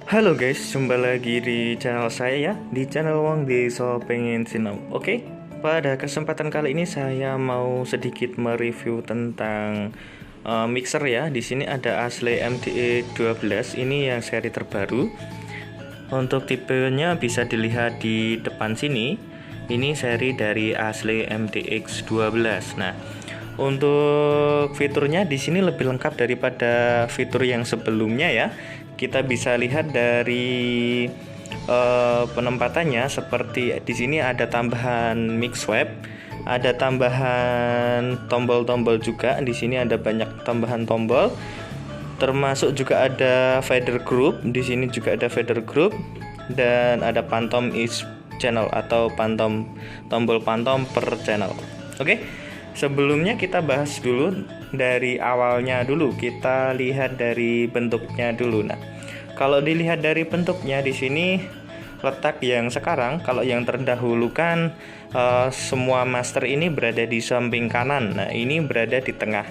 Halo guys, jumpa lagi di channel saya ya, di channel Wong Deso Pengen Sinau. Oke, pada kesempatan kali ini saya mau sedikit mereview tentang mixer ya. Di sini ada Ashley MDE 12, ini yang seri terbaru. Untuk tipenya bisa dilihat di depan sini. Ini seri dari Ashley MDX 12. Nah, untuk fiturnya di sini lebih lengkap daripada fitur yang sebelumnya ya. Kita bisa lihat dari penempatannya, seperti di sini ada tambahan mix web, ada tambahan tombol-tombol juga. Di sini ada banyak tambahan tombol, termasuk juga ada fader group. Di sini juga ada fader group dan ada phantom each channel atau tombol phantom per channel. Oke. Sebelumnya kita bahas dulu dari awalnya dulu. Kita lihat dari bentuknya dulu. Nah, kalau dilihat dari bentuknya di sini letak yang sekarang, kalau yang terdahulu kan semua master ini berada di samping kanan. Nah, ini berada di tengah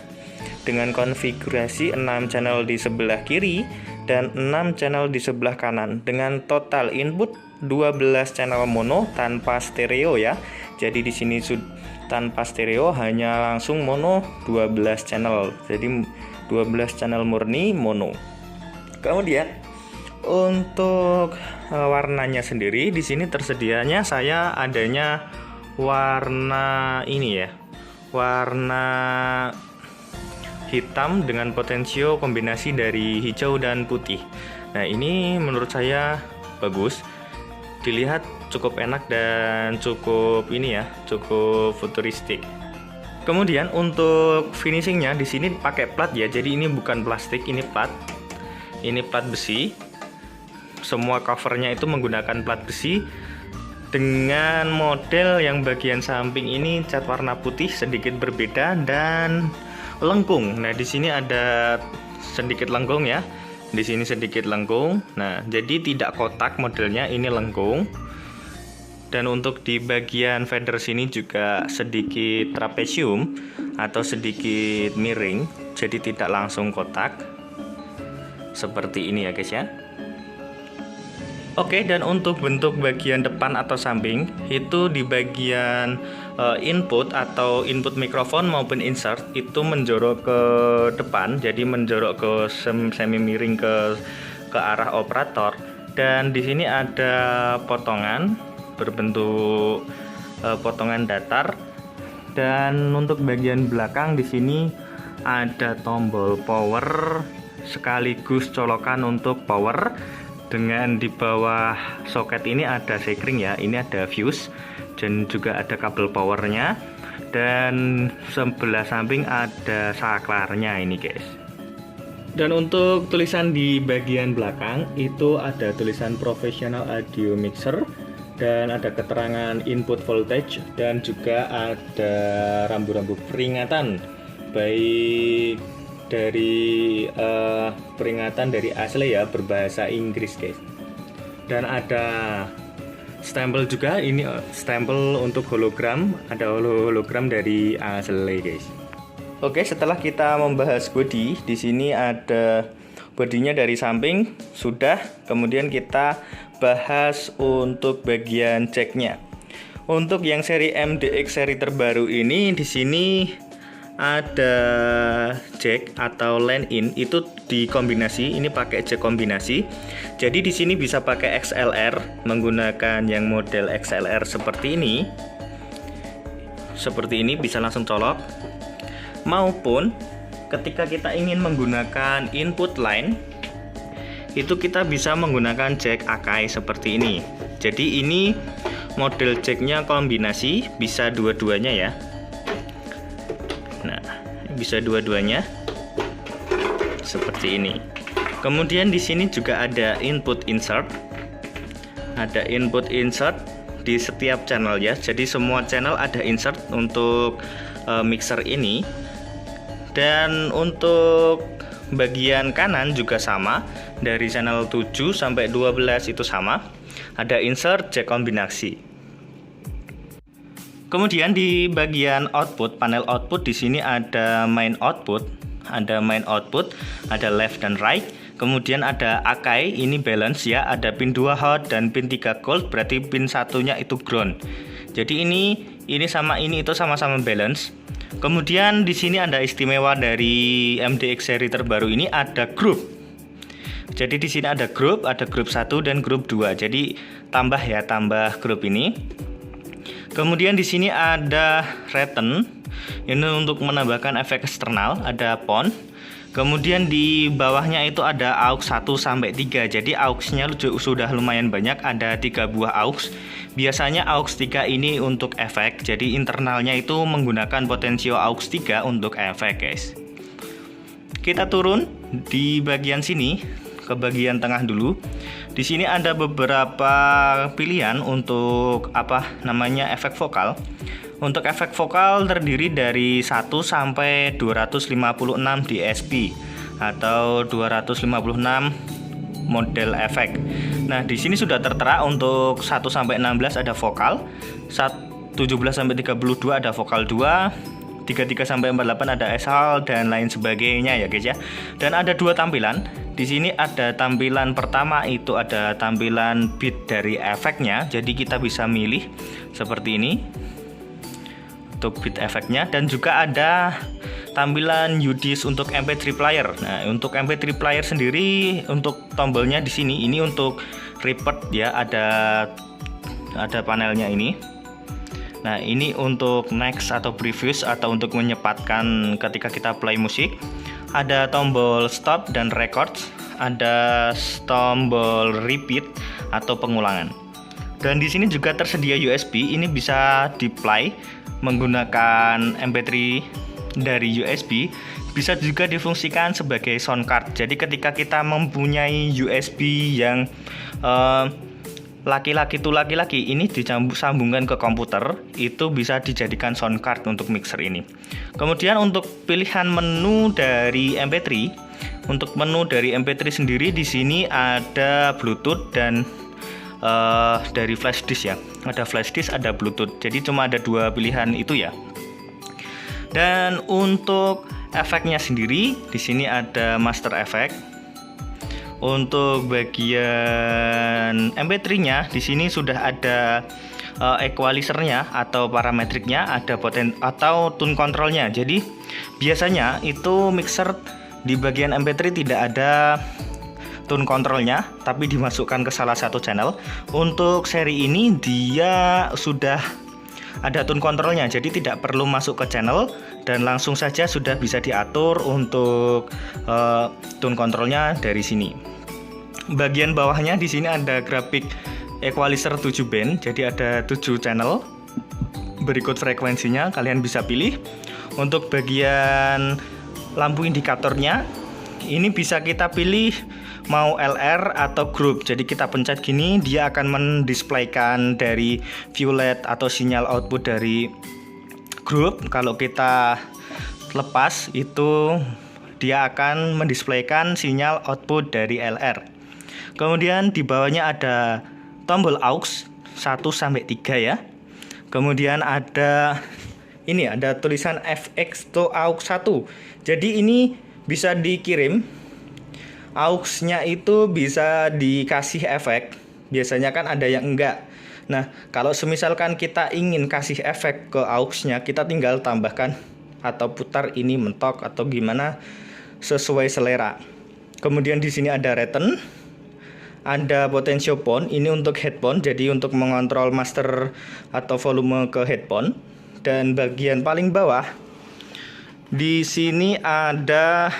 dengan konfigurasi 6 channel di sebelah kiri dan 6 channel di sebelah kanan dengan total input 12 channel mono tanpa stereo ya. Jadi di sini tanpa stereo, hanya langsung mono 12 channel. Jadi 12 channel murni mono. Kemudian untuk warnanya sendiri di sini tersedianya saya adanya warna ini ya. Warna hitam dengan potensio kombinasi dari hijau dan putih. Nah, ini menurut saya bagus. Dilihat cukup enak dan cukup ini ya, cukup futuristik. Kemudian untuk finishingnya di sini pakai plat ya. Jadi ini bukan plastik, ini plat. Ini plat besi. Semua covernya itu menggunakan plat besi dengan model yang bagian samping ini cat warna putih sedikit berbeda dan lengkung. Nah, di sini ada sedikit lengkung ya. Di sini sedikit lengkung. Nah, jadi tidak kotak modelnya, ini lengkung. Dan untuk di bagian fader sini juga sedikit trapesium atau sedikit miring, jadi tidak langsung kotak. Seperti ini ya guys ya. Oke, dan untuk bentuk bagian depan atau samping itu di bagian input atau input mikrofon maupun insert itu menjorok ke depan, jadi menjorok ke semi miring ke arah operator. Dan di sini ada potongan berbentuk potongan datar. Dan untuk bagian belakang di sini ada tombol power sekaligus colokan untuk power. Dengan di bawah soket ini ada sekring ya, ini ada fuse dan juga ada kabel powernya, dan sebelah samping ada saklarnya ini guys. Dan untuk tulisan di bagian belakang itu ada tulisan professional audio mixer dan ada keterangan input voltage dan juga ada rambu-rambu peringatan, baik dari peringatan dari Ashley ya, berbahasa Inggris guys. Dan ada stempel juga, ini stempel untuk hologram, ada hologram dari Ashley guys. Oke, setelah kita membahas body, di sini ada bodinya dari samping sudah. Kemudian kita bahas untuk bagian jacknya. Untuk yang seri MDX seri terbaru ini di sini ada jack atau line in, itu dikombinasi, ini pakai jack kombinasi. Jadi di sini bisa pakai XLR, menggunakan yang model XLR seperti ini. Seperti ini bisa langsung colok. Maupun ketika kita ingin menggunakan input line, itu kita bisa menggunakan jack Akai seperti ini. Jadi ini model jacknya kombinasi, bisa dua-duanya ya. Nah, bisa dua-duanya seperti ini. Kemudian di sini juga ada input insert. Ada input insert di setiap channel ya. Jadi semua channel ada insert untuk mixer ini. Dan untuk bagian kanan juga sama, dari channel 7 sampai 12 itu sama. Ada insert jack kombinasi. Kemudian di bagian output, panel output di sini ada main output, ada left dan right. Kemudian ada Akai, ini balance ya, ada pin 2 hot dan pin 3 cold, berarti pin satunya itu ground. Jadi ini sama ini itu sama-sama balance. Kemudian di sini ada istimewa dari MDX seri terbaru ini, ada group. Jadi di sini ada grup 1 dan grup 2. Jadi tambah grup ini. Kemudian di sini ada return. Ini untuk menambahkan efek eksternal, ada PON. Kemudian di bawahnya itu ada aux 1 sampai 3. Jadi auxnya sudah lumayan banyak, ada 3 buah aux. Biasanya aux 3 ini untuk efek. Jadi internalnya itu menggunakan potensio aux 3 untuk efek, guys. Kita turun di bagian sini, ke bagian tengah dulu. Di sini ada beberapa pilihan untuk efek vokal. Untuk efek vokal terdiri dari 1 sampai 256 dSP atau 256 model efek. Nah, di sini sudah tertera untuk 1 sampai 16 ada vokal, 17 sampai 32 ada vokal 2, 33 sampai 48 ada SHAL dan lain sebagainya ya guys ya. Dan ada 2 tampilan. Di sini ada tampilan pertama itu ada tampilan bit dari efeknya. Jadi kita bisa milih seperti ini untuk bit efeknya, dan juga ada tampilan UDIS untuk MP3 player. Nah, untuk MP3 player sendiri untuk tombolnya di sini ini untuk repeat ya, ada panelnya ini. Nah, ini untuk next atau previous atau untuk menyepatkan ketika kita play musik. Ada tombol stop dan record, ada tombol repeat atau pengulangan. Dan di sini juga tersedia USB, ini bisa di-play menggunakan MP3 dari USB, bisa juga difungsikan sebagai sound card. Jadi ketika kita mempunyai USB yang laki-laki ini disambungkan ke komputer, itu bisa dijadikan sound card untuk mixer ini. Kemudian untuk pilihan menu dari MP3, untuk menu dari MP3 sendiri di sini ada Bluetooth dan dari flash disk ya, ada flash disk, ada Bluetooth. Jadi cuma ada 2 pilihan itu ya. Dan untuk efeknya sendiri di sini ada master effect. Untuk bagian MP3-nya di sini sudah ada equalizer-nya atau parametriknya, ada atau tune control-nya. Jadi biasanya itu mixer di bagian MP3 tidak ada tune controlnya, tapi dimasukkan ke salah satu channel. Untuk seri ini dia sudah ada tune controlnya, jadi tidak perlu masuk ke channel dan langsung saja sudah bisa diatur untuk tune controlnya dari sini. Bagian bawahnya di sini ada grafik equalizer 7 band, jadi ada 7 channel. Berikut frekuensinya kalian bisa pilih. Untuk bagian lampu indikatornya ini bisa kita pilih mau LR atau group. Jadi kita pencet gini, dia akan mendisplaykan dari violet atau sinyal output dari group. Kalau kita lepas itu dia akan mendisplaykan sinyal output dari LR. Kemudian di bawahnya ada tombol aux 1 sampai 3 ya. Kemudian ada tulisan FX to aux 1. Jadi ini bisa dikirim. Aux-nya itu bisa dikasih efek. Biasanya kan ada yang enggak. Nah, kalau semisalkan kita ingin kasih efek ke aux-nya, kita tinggal tambahkan atau putar ini mentok atau gimana sesuai selera. Kemudian di sini ada return, ada potensio PON, ini untuk headphone, jadi untuk mengontrol master atau volume ke headphone. Dan bagian paling bawah di sini ada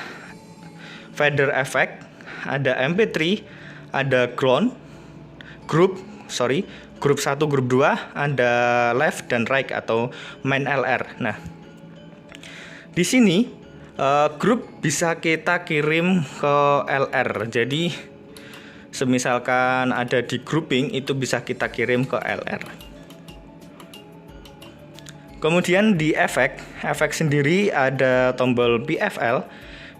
fader effect, ada MP3, ada ground, group 1, group 2, ada left dan right atau main LR. Nah, di sini group bisa kita kirim ke LR. Jadi semisalkan ada di grouping itu bisa kita kirim ke LR. Kemudian di efek sendiri ada tombol PFL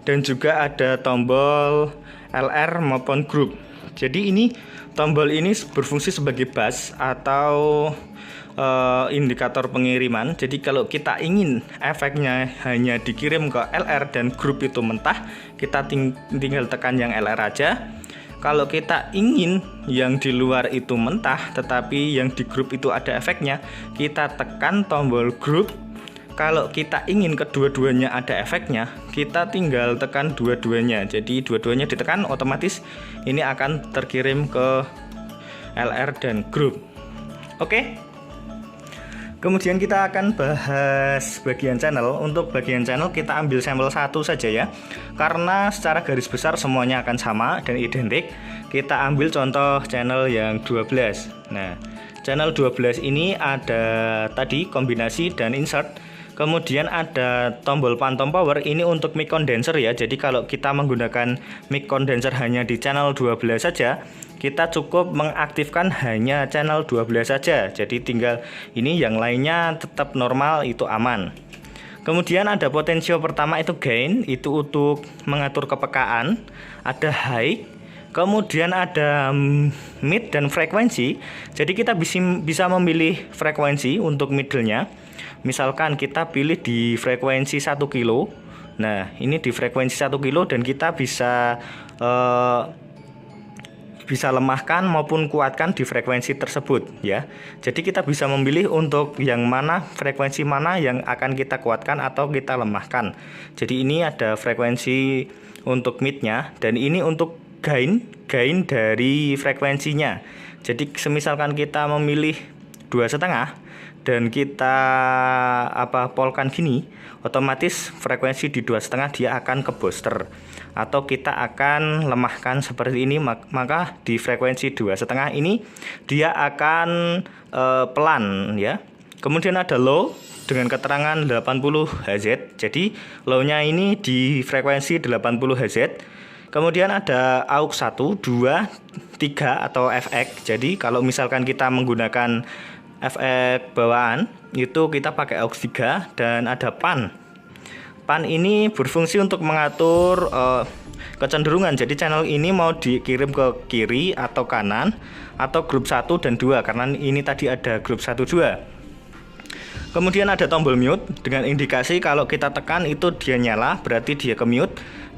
dan juga ada tombol LR maupun group. Jadi ini tombol ini berfungsi sebagai bus atau indikator pengiriman. Jadi kalau kita ingin efeknya hanya dikirim ke LR dan grup itu mentah, kita tinggal tekan yang LR aja. Kalau kita ingin yang di luar itu mentah tetapi yang di grup itu ada efeknya, kita tekan tombol grup. Kalau kita ingin kedua-duanya ada efeknya, kita tinggal tekan dua-duanya. Jadi dua-duanya ditekan, otomatis ini akan terkirim ke LR dan grup. Oke. Kemudian kita akan bahas bagian channel. Untuk bagian channel kita ambil sampel satu saja ya, karena secara garis besar semuanya akan sama dan identik. Kita ambil contoh channel yang 12. Nah, channel 12 ini ada tadi kombinasi dan insert. Kemudian ada tombol phantom power, ini untuk mic condenser ya. Jadi kalau kita menggunakan mic condenser hanya di channel 12 saja, kita cukup mengaktifkan hanya channel 12 saja. Jadi tinggal ini, yang lainnya tetap normal, itu aman. Kemudian ada potensio pertama, itu gain, itu untuk mengatur kepekaan. Ada high, kemudian ada mid dan frekuensi. Jadi kita bisa memilih frekuensi untuk middle-nya. Misalkan kita pilih di frekuensi 1 kilo. Nah, ini di frekuensi 1 kilo dan kita bisa lemahkan maupun kuatkan di frekuensi tersebut ya. Jadi kita bisa memilih untuk yang mana, frekuensi mana yang akan kita kuatkan atau kita lemahkan. Jadi ini ada frekuensi untuk midnya dan ini untuk gain dari frekuensinya. Jadi semisalkan kita memilih 2,5 dan kita polkan gini, otomatis frekuensi di 2,5 dia akan ke booster, atau kita akan lemahkan seperti ini, maka di frekuensi 2,5 ini dia akan pelan ya. Kemudian ada low dengan keterangan 80 Hz. Jadi low-nya ini di frekuensi 80 Hz. Kemudian ada aux 1, 2, 3 atau FX. Jadi kalau misalkan kita menggunakan FX bawaan, itu kita pakai aux 3. Dan ada pan. Pan ini berfungsi untuk mengatur kecenderungan. Jadi channel ini mau dikirim ke kiri atau kanan, atau grup 1 dan 2, karena ini tadi ada grup 1, 2. Kemudian ada tombol mute dengan indikasi kalau kita tekan itu dia nyala, berarti dia ke mute.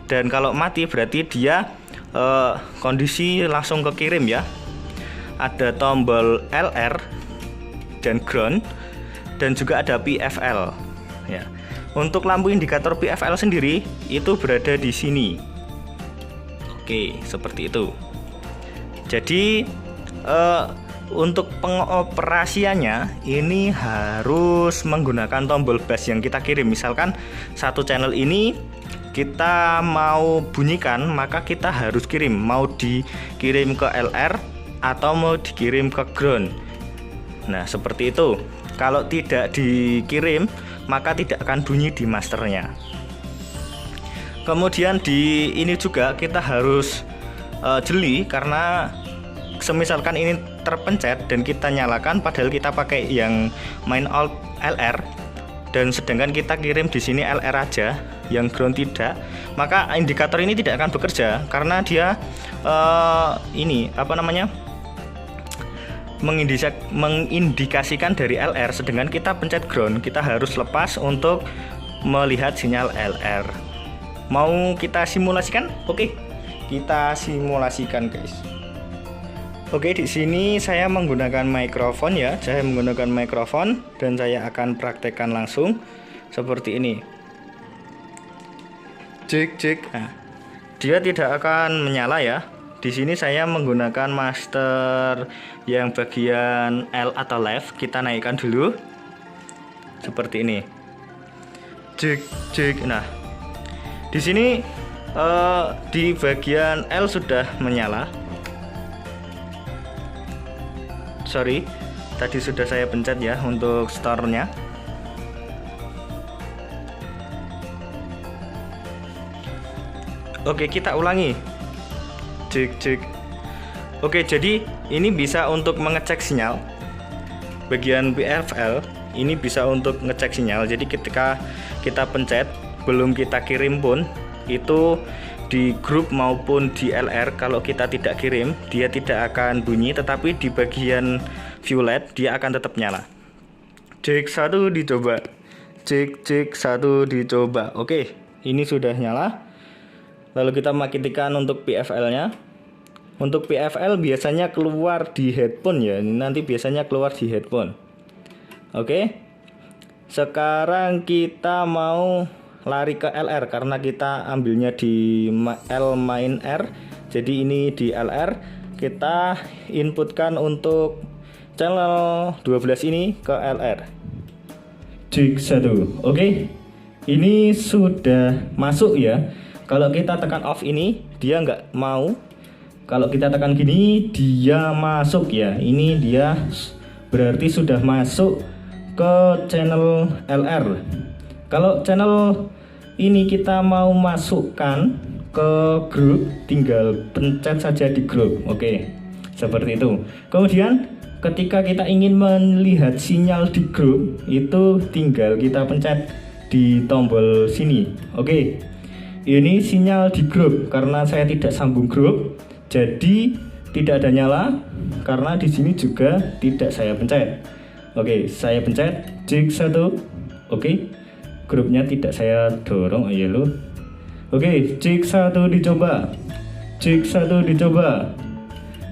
Dan kalau mati berarti dia kondisi langsung ke kirim ya. Ada tombol LR dan ground, dan juga ada PFL ya. Untuk lampu indikator PFL sendiri itu berada di sini. Oke, seperti itu. Jadi untuk pengoperasiannya ini harus menggunakan tombol bass yang kita kirim. Misalkan satu channel ini kita mau bunyikan, maka kita harus kirim, mau dikirim ke LR atau mau dikirim ke ground. Nah, seperti itu. Kalau tidak dikirim, maka tidak akan bunyi di masternya. Kemudian di ini juga kita harus jeli, karena semisalkan ini terpencet dan kita nyalakan padahal kita pakai yang main alt LR, dan sedangkan kita kirim di sini LR aja, yang ground tidak, maka indikator ini tidak akan bekerja karena dia mengindikasikan dari LR, sedangkan kita pencet ground, kita harus lepas untuk melihat sinyal LR. Mau kita simulasikan? Oke, kita simulasikan guys. Oke, di sini saya menggunakan mikrofon ya, saya menggunakan mikrofon dan saya akan praktekkan langsung seperti ini. Cek. Nah, dia tidak akan menyala ya. Di sini saya menggunakan master yang bagian L atau left. Kita naikkan dulu seperti ini. Cek. Nah, di sini di bagian L sudah menyala. Sorry, tadi sudah saya pencet ya untuk store-nya. Oke, kita ulangi. Cek. Oke, jadi ini bisa untuk mengecek sinyal. Bagian PFL ini bisa untuk ngecek sinyal. Jadi ketika kita pencet, belum kita kirim pun, itu di grup maupun di LR, kalau kita tidak kirim, dia tidak akan bunyi, tetapi di bagian violet dia akan tetap nyala. Cek 1 dicoba. Cek 1 dicoba. Oke, ini sudah nyala. Lalu kita matikan untuk PFL-nya. Untuk PFL biasanya keluar di headphone ya. Nanti biasanya keluar di headphone. Oke. Sekarang kita mau lari ke LR karena kita ambilnya di L main R. Jadi ini di LR. Kita inputkan untuk channel 12 ini ke LR. Cek 1. Oke. Ini sudah masuk ya. Kalau kita tekan off ini dia nggak mau. Kalau kita tekan gini dia masuk ya. Ini dia berarti sudah masuk ke channel LR. Kalau channel ini kita mau masukkan ke grup, tinggal pencet saja di grup. Oke, seperti itu. Kemudian ketika kita ingin melihat sinyal di grup, itu tinggal kita pencet di tombol sini. Oke, ini sinyal di grup. Karena saya tidak sambung grup, jadi tidak ada nyala. Karena di sini juga tidak saya pencet. Oke, saya pencet cek 1. Oke, grupnya tidak saya dorong. Oh ya lo. Oke, cek 1 dicoba. Cek 1 dicoba.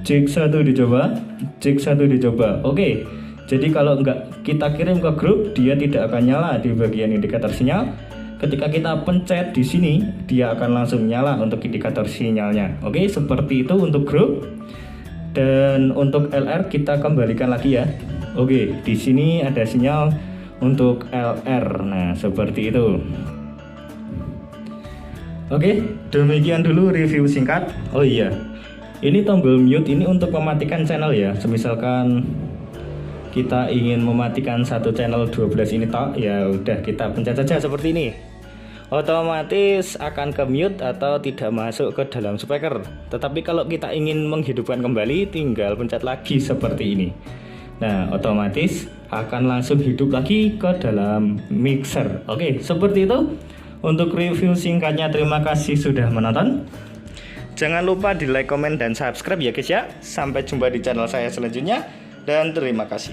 Cek 1 dicoba. Cek 1 dicoba. Oke, jadi kalau enggak kita kirim ke grup, dia tidak akan nyala di bagian indikator sinyal. Ketika kita pencet di sini, dia akan langsung nyala untuk indikator sinyalnya. Oke, seperti itu untuk grup. Dan untuk LR kita kembalikan lagi ya. Oke, di sini ada sinyal untuk LR. Nah, seperti itu. Oke, demikian dulu review singkat. Oh iya, ini tombol mute ini untuk mematikan channel ya. Misalkan kita ingin mematikan satu channel 12 ini tok, ya udah kita pencet saja seperti ini. Otomatis akan ke mute atau tidak masuk ke dalam speaker. Tetapi kalau kita ingin menghidupkan kembali, tinggal pencet lagi seperti ini. Nah, otomatis akan langsung hidup lagi ke dalam mixer. Oke, seperti itu untuk review singkatnya. Terima kasih sudah menonton. Jangan lupa di like, komen, dan subscribe ya guys ya. Sampai jumpa di channel saya selanjutnya. Dan terima kasih.